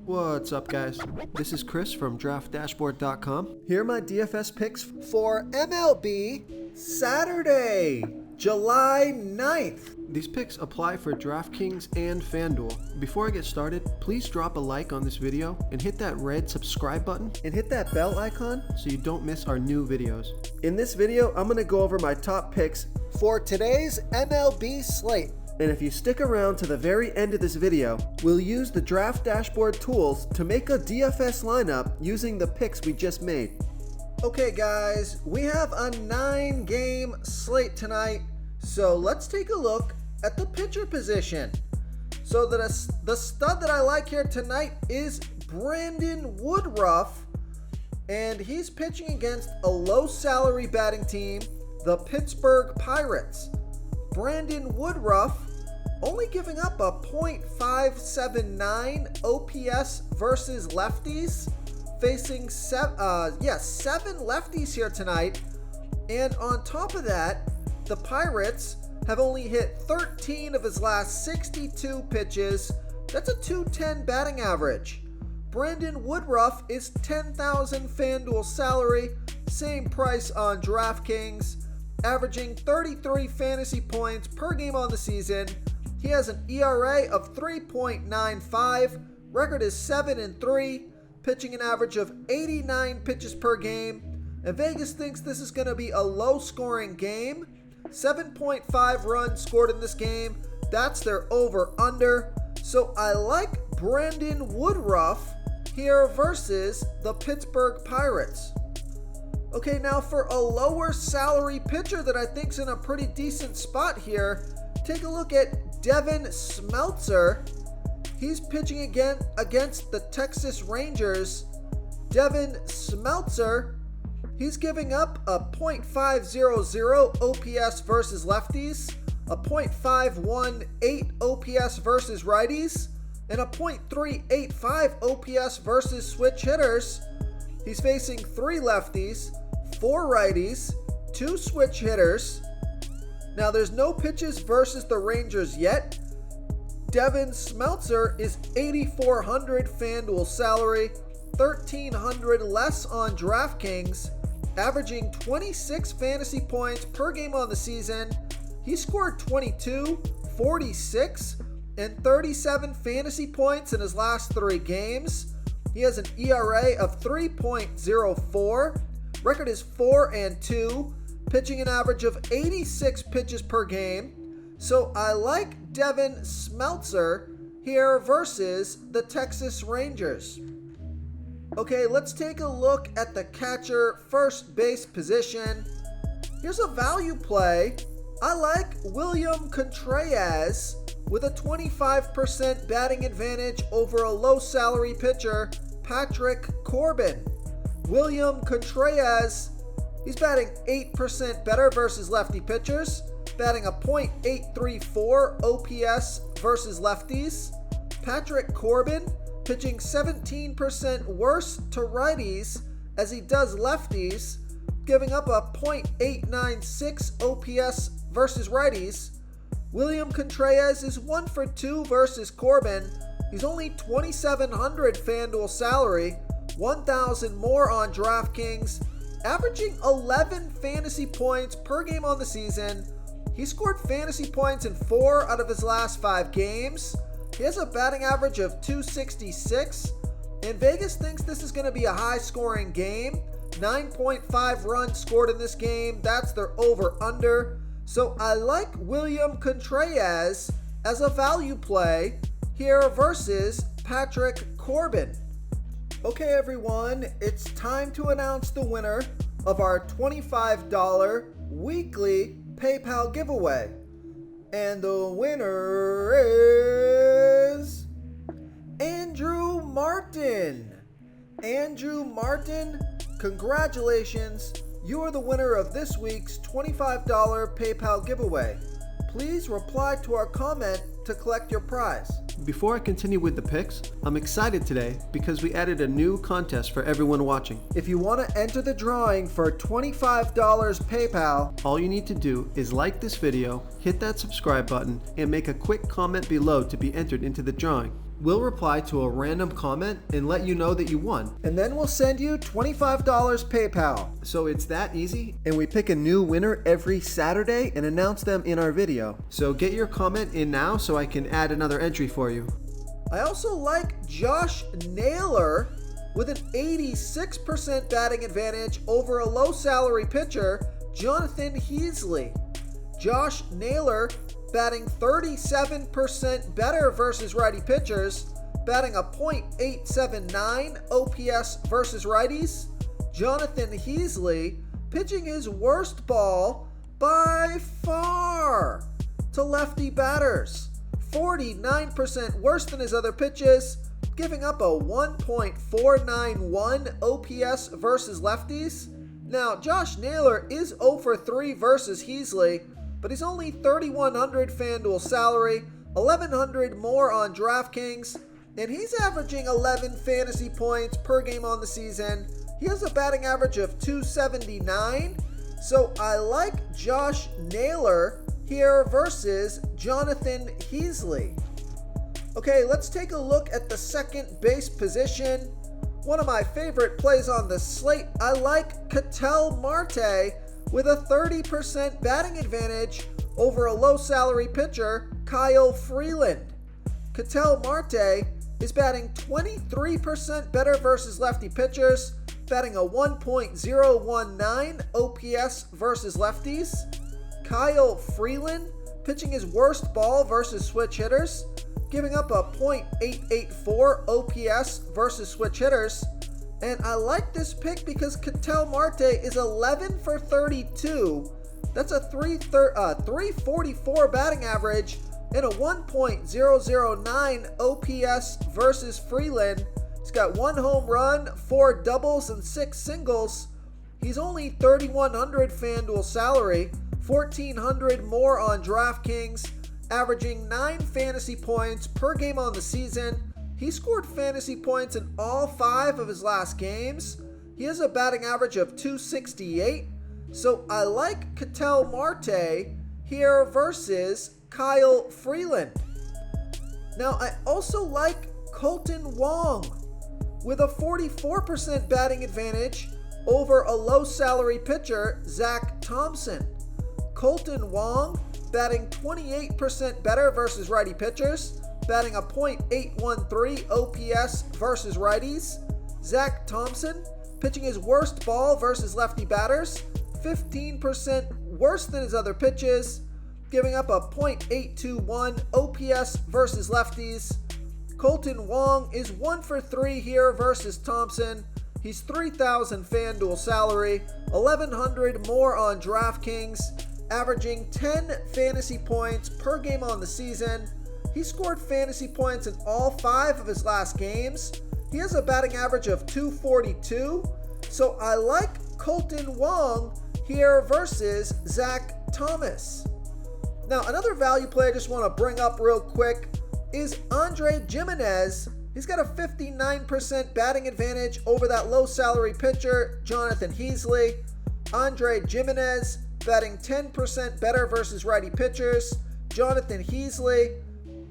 What's up, guys? This is Chris from DraftDashboard.com. Here are my DFS picks for MLB Saturday, July 9th. These picks apply for DraftKings and FanDuel. Before I get started, please drop a like on this video and hit that red subscribe button and hit that bell icon so you don't miss our new videos. In this video, I'm going to go over my top picks for today's MLB slate. And if you stick around to the very end of this video, we'll use the Draft Dashboard tools to make a DFS lineup using the picks we just made. Okay guys, we have a 9-game slate tonight, so let's take a look at the pitcher position. So the stud that I like here tonight is Brandon Woodruff, and he's pitching against a low salary batting team, the Pittsburgh Pirates. Brandon Woodruff only giving up a .579 OPS versus lefties, facing seven lefties here tonight. And on top of that, the Pirates have only hit 13 of his last 62 pitches. That's a .210 batting average. Brandon Woodruff is $10,000 FanDuel salary, same price on DraftKings, averaging 33 fantasy points per game on the season. He has an ERA of 3.95, record is 7-3, pitching an average of 89 pitches per game, and Vegas thinks this is going to be a low-scoring game. 7.5 runs scored in this game, that's their over-under, so I like Brandon Woodruff here versus the Pittsburgh Pirates. Okay, now for a lower salary pitcher that I think's in a pretty decent spot here, take a look at Devin Smeltzer. He's pitching again against the Texas Rangers. Devin Smeltzer, he's giving up a .500 OPS versus lefties, a .518 OPS versus righties, and a .385 OPS versus switch hitters. He's facing 3 lefties, 4 righties, 2 switch hitters. Now there's no pitches versus the Rangers yet. Devin Smeltzer is $8,400 FanDuel salary, $1,300 less on DraftKings, averaging 26 fantasy points per game on the season. He scored 22, 46, and 37 fantasy points in his last 3 games. He has an ERA of 3.04, record is 4-2, pitching an average of 86 pitches per game. So I like Devin Smeltzer here versus the Texas Rangers. Okay, let's take a look at the catcher first base position. Here's a value play. I like William Contreras with a 25% batting advantage over a low salary pitcher, Patrick Corbin. William Contreras, he's batting 8% better versus lefty pitchers, batting a .834 OPS versus lefties. Patrick Corbin pitching 17% worse to righties as he does lefties, giving up a .896 OPS versus righties. William Contreras is 1 for 2 versus Corbin. He's only $2,700 FanDuel salary, $1,000 more on DraftKings, averaging 11 fantasy points per game on the season. He scored fantasy points in 4 out of his last 5 games. He has a batting average of .266, and Vegas thinks this is going to be a high-scoring game. 9.5 runs scored in this game. That's their over-under. So I like William Contreras as a value play here versus Patrick Corbin. Okay everyone, it's time to announce the winner of our $25 weekly PayPal giveaway. And the winner is Andrew Martin. Andrew Martin, congratulations. You are the winner of this week's $25 PayPal giveaway. Please reply to our comment to collect your prize. Before I continue with the picks, I'm excited today because we added a new contest for everyone watching. If you want to enter the drawing for $25 PayPal, all you need to do is like this video, hit that subscribe button, and make a quick comment below to be entered into the drawing. We'll reply to a random comment and let you know that you won. And then we'll send you $25 PayPal. So it's that easy. And we pick a new winner every Saturday and announce them in our video. So get your comment in now so I can add another entry for you. I also like Josh Naylor with an 86% batting advantage over a low salary pitcher, Jonathan Heasley. Josh Naylor batting 37% better versus righty pitchers, batting a .879 OPS versus righties. Jonathan Heasley pitching his worst ball by far to lefty batters, 49% worse than his other pitches, giving up a .491 OPS versus lefties. Now, Josh Naylor is 0 for 3 versus Heasley, but he's only $3,100 FanDuel salary, $1,100 more on DraftKings, and he's averaging 11 fantasy points per game on the season. He has a batting average of .279, so I like Josh Naylor here versus Jonathan Heasley. Okay, let's take a look at the second base position. One of my favorite plays on the slate. I like Ketel Marte with a 30% batting advantage over a low salary pitcher, Kyle Freeland. Ketel Marte is batting 23% better versus lefty pitchers, batting a .019 OPS versus lefties. Kyle Freeland pitching his worst ball versus switch hitters, giving up a .884 OPS versus switch hitters. And I like this pick because Ketel Marte is 11 for 32. That's a 344 batting average and a .009 OPS versus Freeland. He's got 1 home run, 4 doubles, and 6 singles. He's only $3,100 FanDuel salary, $1,400 more on DraftKings, averaging 9 fantasy points per game on the season. He scored fantasy points in all 5 of his last games. He has a batting average of .268. So I like Ketel Marte here versus Kyle Freeland. Now I also like Colton Wong with a 44% batting advantage over a low salary pitcher, Zach Thompson. Colton Wong batting 28% better versus righty pitchers, batting a .813 OPS versus righties. Zach Thompson pitching his worst ball versus lefty batters, 15% worse than his other pitches, giving up a .821 OPS versus lefties. Colton Wong is 1 for 3 here versus Thompson. He's $3,000 FanDuel salary, $1,100 more on DraftKings, averaging 10 fantasy points per game on the season. He scored fantasy points in all 5 of his last games. He has a batting average of .242. So I like Colton Wong here versus Zach Thomas. Now, another value play I just want to bring up real quick is Andre Gimenez. He's got a 59% batting advantage over that low salary pitcher, Jonathan Heasley. Andre Gimenez batting 10% better versus righty pitchers. Jonathan Heasley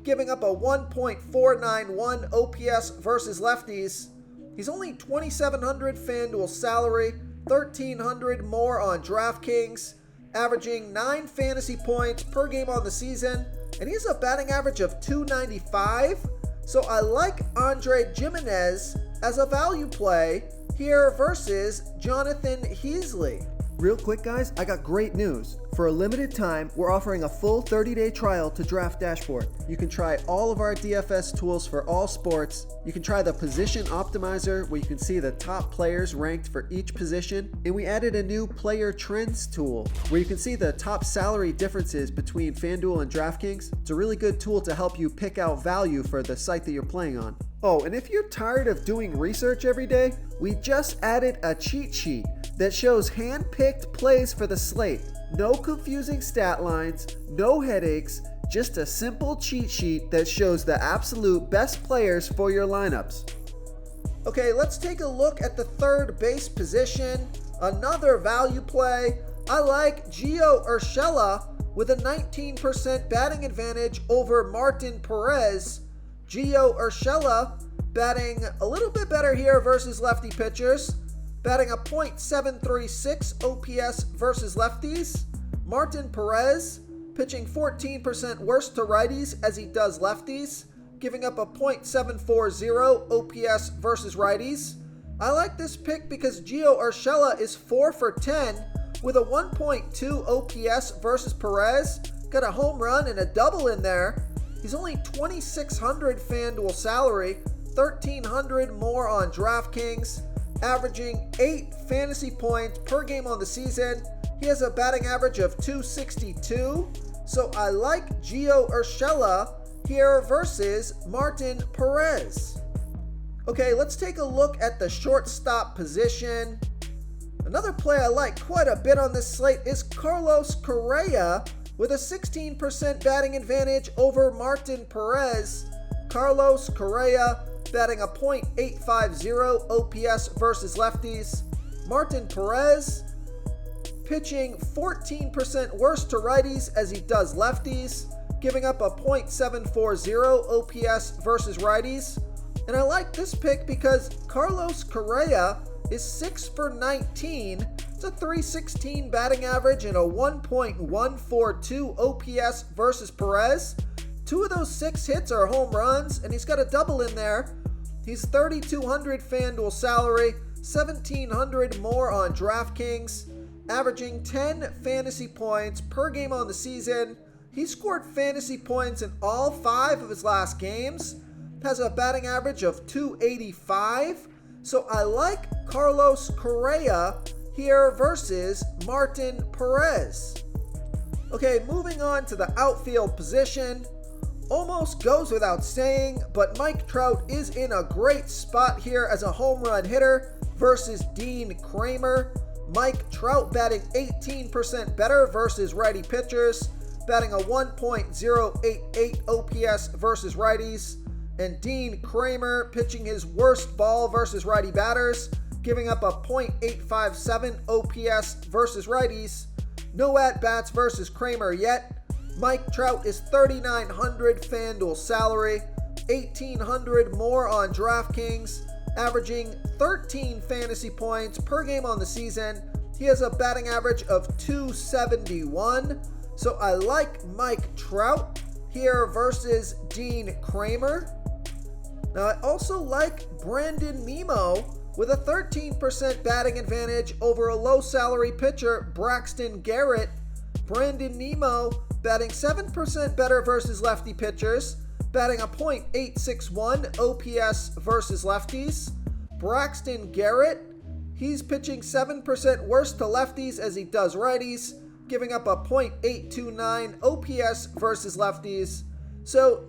giving up a .491 OPS versus lefties. He's only $2,700 FanDuel salary, $1,300 more on DraftKings, averaging 9 fantasy points per game on the season, and he has a batting average of .295. So I like Andre Gimenez as a value play here versus Jonathan Heasley. Real quick, guys, I got great news. For a limited time, we're offering a full 30-day trial to Draft Dashboard. You can try all of our DFS tools for all sports. You can try the Position Optimizer, where you can see the top players ranked for each position. And we added a new Player Trends tool, where you can see the top salary differences between FanDuel and DraftKings. It's a really good tool to help you pick out value for the site that you're playing on. Oh, and if you're tired of doing research every day, we just added a cheat sheet that shows hand-picked plays for the slate. No confusing stat lines, no headaches, just a simple cheat sheet that shows the absolute best players for your lineups. Okay, let's take a look at the third base position. Another value play. I like Gio Urshela with a 19% batting advantage over Martin Perez. Gio Urshela batting a little bit better here versus lefty pitchers, batting a .736 OPS versus lefties. Martin Perez pitching 14% worse to righties as he does lefties, giving up a .740 OPS versus righties. I like this pick because Gio Urshela is 4 for 10 with a 1.2 OPS versus Perez. Got a home run and a double in there. He's only $2,600 FanDuel salary, $1,300 more on DraftKings, averaging 8 fantasy points per game on the season. He has a batting average of .262, so I like Gio Urshela here versus Martin Perez. Okay, let's take a look at the shortstop position. Another play I like quite a bit on this slate is Carlos Correa with a 16% batting advantage over Martin Perez. Carlos Correa batting a .850 OPS versus lefties. Martin Perez pitching 14% worse to righties as he does lefties, giving up a .740 OPS versus righties. And I like this pick because Carlos Correa is 6 for 19. It's a .316 batting average and a 1.142 OPS versus Perez. 2 of those 6 hits are home runs, and he's got a double in there. He's $3,200 FanDuel salary, $1,700 more on DraftKings, averaging 10 fantasy points per game on the season. He scored fantasy points in all 5 of his last games, has a batting average of .285. So I like Carlos Correa here versus Martin Perez. Okay, moving on to the outfield position. Almost goes without saying, but Mike Trout is in a great spot here as a home run hitter versus Dean Kramer. Mike Trout batting 18% better versus righty pitchers, batting a 1.088 OPS versus righties. And Dean Kramer pitching his worst ball versus righty batters, giving up a .857 OPS versus righties. No at-bats versus Kramer yet. Mike Trout is $3,900 FanDuel salary, $1,800 more on DraftKings, averaging 13 fantasy points per game on the season. He has a batting average of .271. So I like Mike Trout here versus Dean Kramer. Now I also like Brandon Nimmo with a 13% batting advantage over a low salary pitcher, Braxton Garrett. Brandon Nimmo batting 7% better versus lefty pitchers, batting a .861 OPS versus lefties. Braxton Garrett, he's pitching 7% worse to lefties as he does righties, giving up a .829 OPS versus lefties. So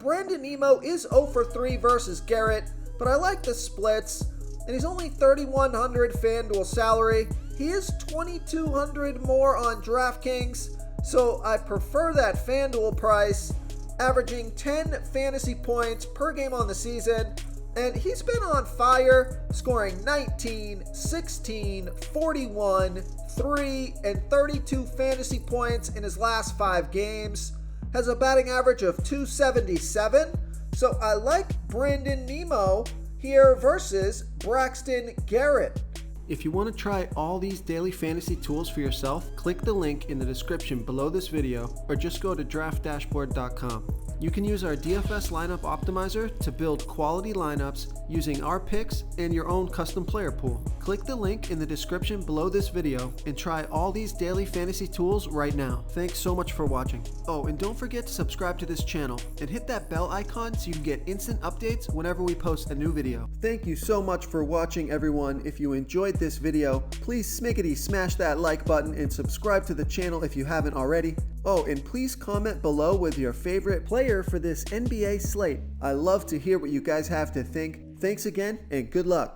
Brandon Nimmo is 0 for 3 versus Garrett, but I like the splits, and he's only $3,100 FanDuel salary. He is $2,200 more on DraftKings, so I prefer that FanDuel price, averaging 10 fantasy points per game on the season, and he's been on fire, scoring 19, 16, 41, 3, and 32 fantasy points in his last 5 games. Has a batting average of .277, so I like Brandon Nimmo here versus Braxton Garrett. If you want to try all these daily fantasy tools for yourself, click the link in the description below this video or just go to draftdashboard.com. You can use our DFS lineup optimizer to build quality lineups using our picks and your own custom player pool. Click the link in the description below this video and try all these daily fantasy tools right now. Thanks so much for watching. Oh, and don't forget to subscribe to this channel and hit that bell icon so you can get instant updates whenever we post a new video. Thank you so much for watching, everyone. If you enjoyed this video, please smash that like button and subscribe to the channel if you haven't already. Oh, and please comment below with your favorite player for this NBA slate. I love to hear what you guys have to think. Thanks again, and good luck.